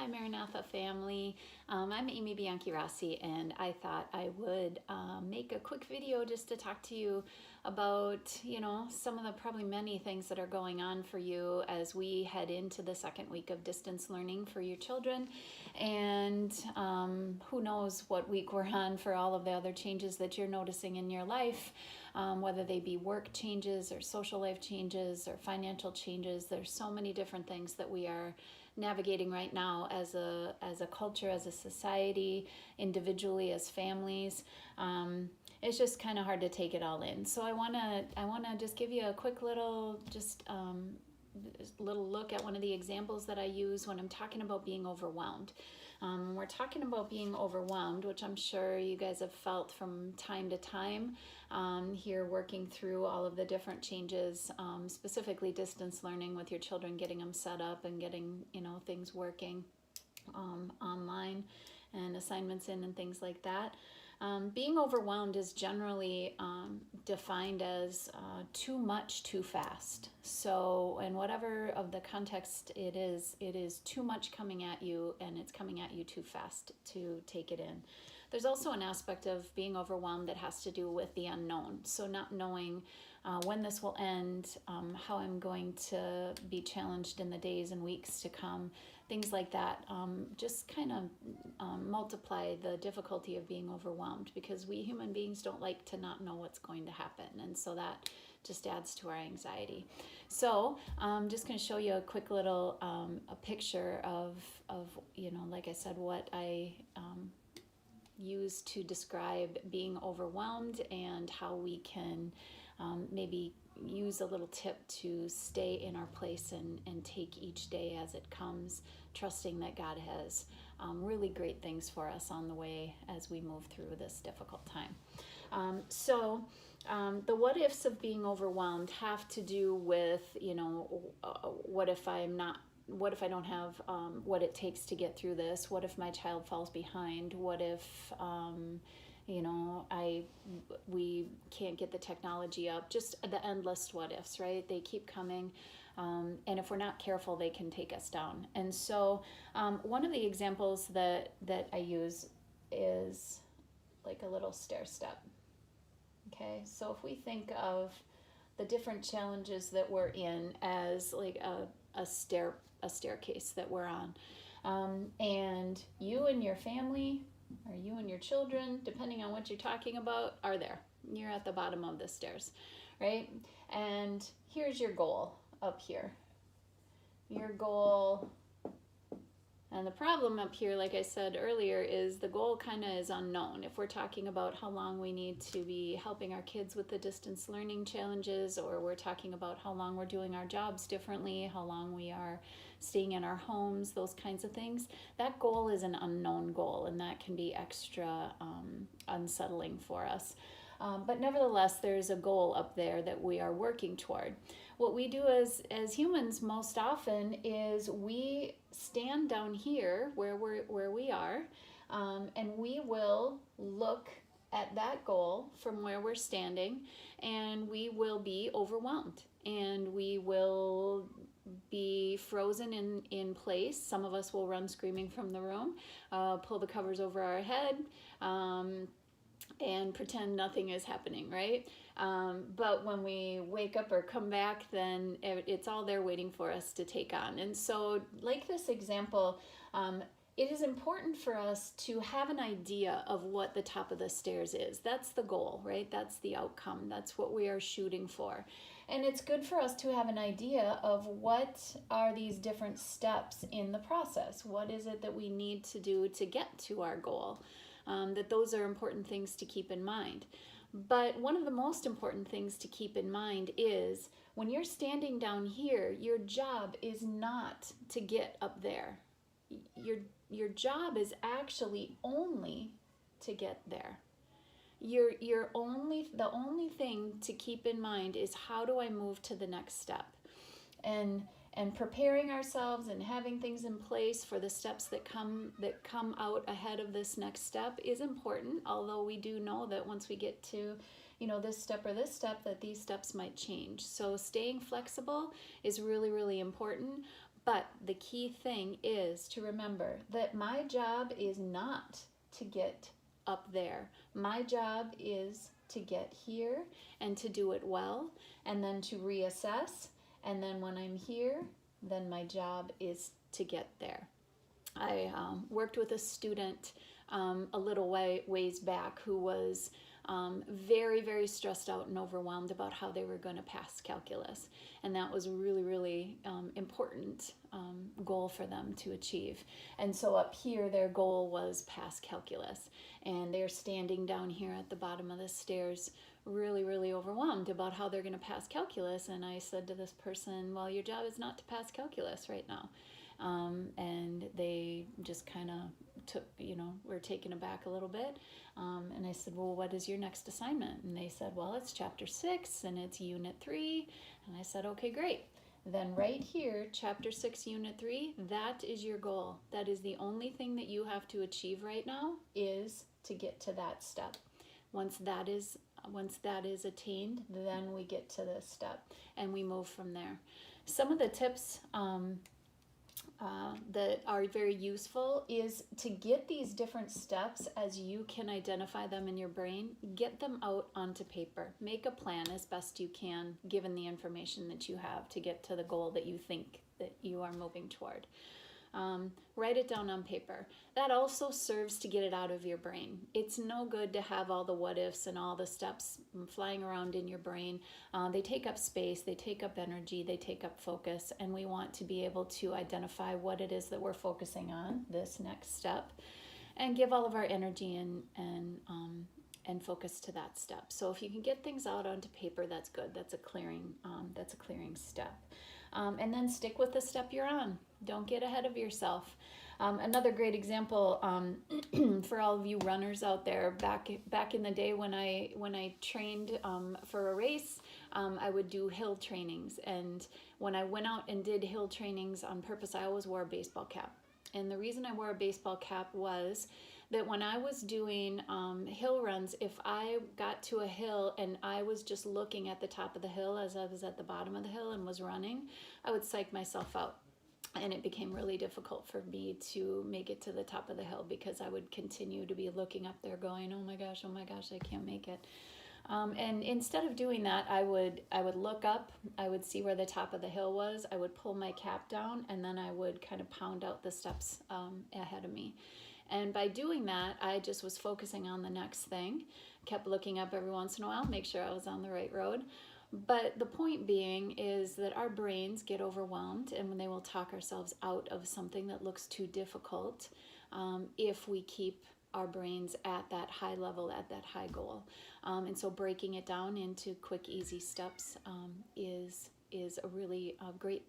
Hi Maranatha family, I'm Amy Bianchi-Rossi, and I thought I would make a quick video just to talk to you about, some of the probably many things that are going on for you as we head into the second week of distance learning for your children. And who knows what week we're on for all of the other changes that you're noticing in your life, whether they be work changes or social life changes or financial changes. There's so many different things that we are navigating right now as a culture, as a society, individually, as families. It's just kind of hard to take it all in. So I wanna just give you a quick little little look at one of the examples that I use when I'm talking about being overwhelmed. We're talking about being overwhelmed, which I'm sure you guys have felt from time to time here, working through all of the different changes, specifically distance learning with your children, getting them set up and getting things working online and assignments in and things like that. Being overwhelmed is generally defined as too much too fast. So in whatever of the context it is too much coming at you, and it's coming at you too fast to take it in. There's also an aspect of being overwhelmed that has to do with the unknown. So not knowing when this will end, how I'm going to be challenged in the days and weeks to come, things like that. Just kind of multiply the difficulty of being overwhelmed, because we human beings don't like to not know what's going to happen. And so that just adds to our anxiety. So I'm just going to show you a quick little a picture of like I said, what I use to describe being overwhelmed, and how we can maybe use a little tip to stay in our place and take each day as it comes, trusting that God has really great things for us on the way as we move through this difficult time. The what ifs of being overwhelmed have to do with, what if I don't have what it takes to get through this? What if my child falls behind? What if we can't get the technology up? Just the endless what ifs, right? They keep coming, and if we're not careful, they can take us down. And so one of the examples that I use is like a little stair step. Okay, so if we think of the different challenges that we're in as like a staircase that we're on, and you and your family, or you and your children, depending on what you're talking about, are there. You're at the bottom of the stairs, right? And here's your goal up here. Your goal, and the problem up here, like I said earlier, is the goal kind of is unknown. If we're talking about how long we need to be helping our kids with the distance learning challenges, or we're talking about how long we're doing our jobs differently, how long we are staying in our homes, those kinds of things, that goal is an unknown goal, and that can be extra unsettling for us. But nevertheless, there's a goal up there that we are working toward. What we do as humans most often is we stand down here where we are, and we will look at that goal from where we're standing, and we will be overwhelmed, and we will be frozen in place. Some of us will run screaming from the room, pull the covers over our head, and pretend nothing is happening, right? But when we wake up or come back, then it's all there waiting for us to take on. And so, like this example, it is important for us to have an idea of what the top of the stairs is. That's the goal, right? That's the outcome. That's what we are shooting for. And it's good for us to have an idea of what are these different steps in the process. What is it that we need to do to get to our goal? That those are important things to keep in mind. But one of the most important things to keep in mind is when you're standing down here, your job is not to get up there. Your job is actually only to get there. The only thing to keep in mind is, how do I move to the next step? And preparing ourselves and having things in place for the steps that come out ahead of this next step is important, although we do know that once we get to this step or this step, that these steps might change. So staying flexible is really, really important, But the key thing is to remember that my job is not to get up there. My job is to get here and to do it well, and then to reassess. And then when I'm here, then my job is to get there. I worked with a student a little ways back who was very, very stressed out and overwhelmed about how they were going to pass calculus. And that was a really, really important goal for them to achieve. And so up here, their goal was pass calculus. And they're standing down here at the bottom of the stairs, really, really overwhelmed about how they're going to pass calculus. And I said to this person, well, your job is not to pass calculus right now. And they just kind of took, were taken aback a little bit. And I said, well, what is your next assignment? And they said, well, it's chapter 6 and it's unit 3. And I said, okay, great. Then right here, chapter 6, unit 3, that is your goal. That is the only thing that you have to achieve right now, is to get to that step. Once that is attained, then we get to this step and we move from there. Some of the tips that are very useful is to get these different steps as you can identify them in your brain, get them out onto paper. Make a plan as best you can given the information that you have to get to the goal that you think that you are moving toward. Write it down on paper. That also serves to get it out of your brain. It's no good to have all the what ifs and all the steps flying around in your brain. They take up space, they take up energy, they take up focus, and we want to be able to identify what it is that we're focusing on, this next step, and give all of our energy and focus to that step. So if you can get things out onto paper, that's good. That's a clearing step. And then stick with the step you're on. Don't get ahead of yourself. Another great example for all of you runners out there, back in the day when I trained for a race, I would do hill trainings. And when I went out and did hill trainings on purpose, I always wore a baseball cap. And the reason I wore a baseball cap was that when I was doing hill runs, if I got to a hill and I was just looking at the top of the hill as I was at the bottom of the hill and was running, I would psych myself out. And it became really difficult for me to make it to the top of the hill because I would continue to be looking up there going, oh my gosh, I can't make it. And instead of doing that, I would look up, I would see where the top of the hill was, I would pull my cap down, and then I would kind of pound out the steps ahead of me. And by doing that, I just was focusing on the next thing, kept looking up every once in a while, make sure I was on the right road. But the point being is that our brains get overwhelmed, and when they will talk ourselves out of something that looks too difficult, if we keep our brains at that high level, at that high goal. And so breaking it down into quick, easy steps is a really great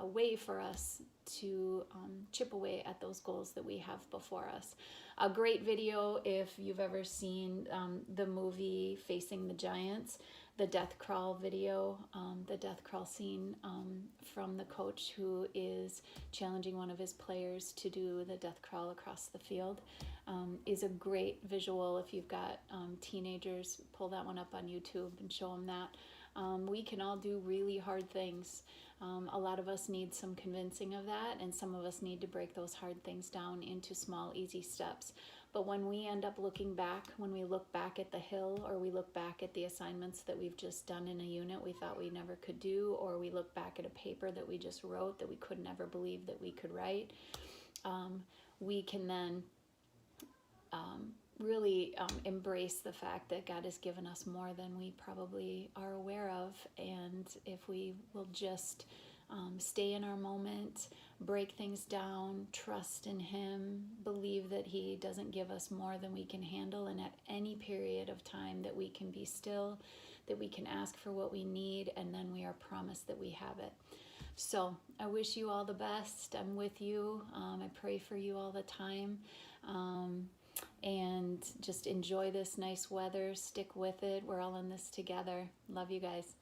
way for us to chip away at those goals that we have before us. A great video, if you've ever seen the movie Facing the Giants, the death crawl video, the death crawl scene from the coach who is challenging one of his players to do the death crawl across the field, is a great visual. If you've got teenagers, pull that one up on YouTube and show them that. We can all do really hard things. A lot of us need some convincing of that, and some of us need to break those hard things down into small, easy steps. But when we end up looking back, when we look back at the hill, or we look back at the assignments that we've just done in a unit we thought we never could do, or we look back at a paper that we just wrote that we could never believe that we could write, we can then really embrace the fact that God has given us more than we probably are aware of. And if we will just stay in our moment, break things down, trust in Him, believe that He doesn't give us more than we can handle, and at any period of time that we can be still, that we can ask for what we need, and then we are promised that we have it. So I wish you all the best. I'm with you. I pray for you all the time. And just enjoy this nice weather. Stick with it. We're all in this together. Love you guys.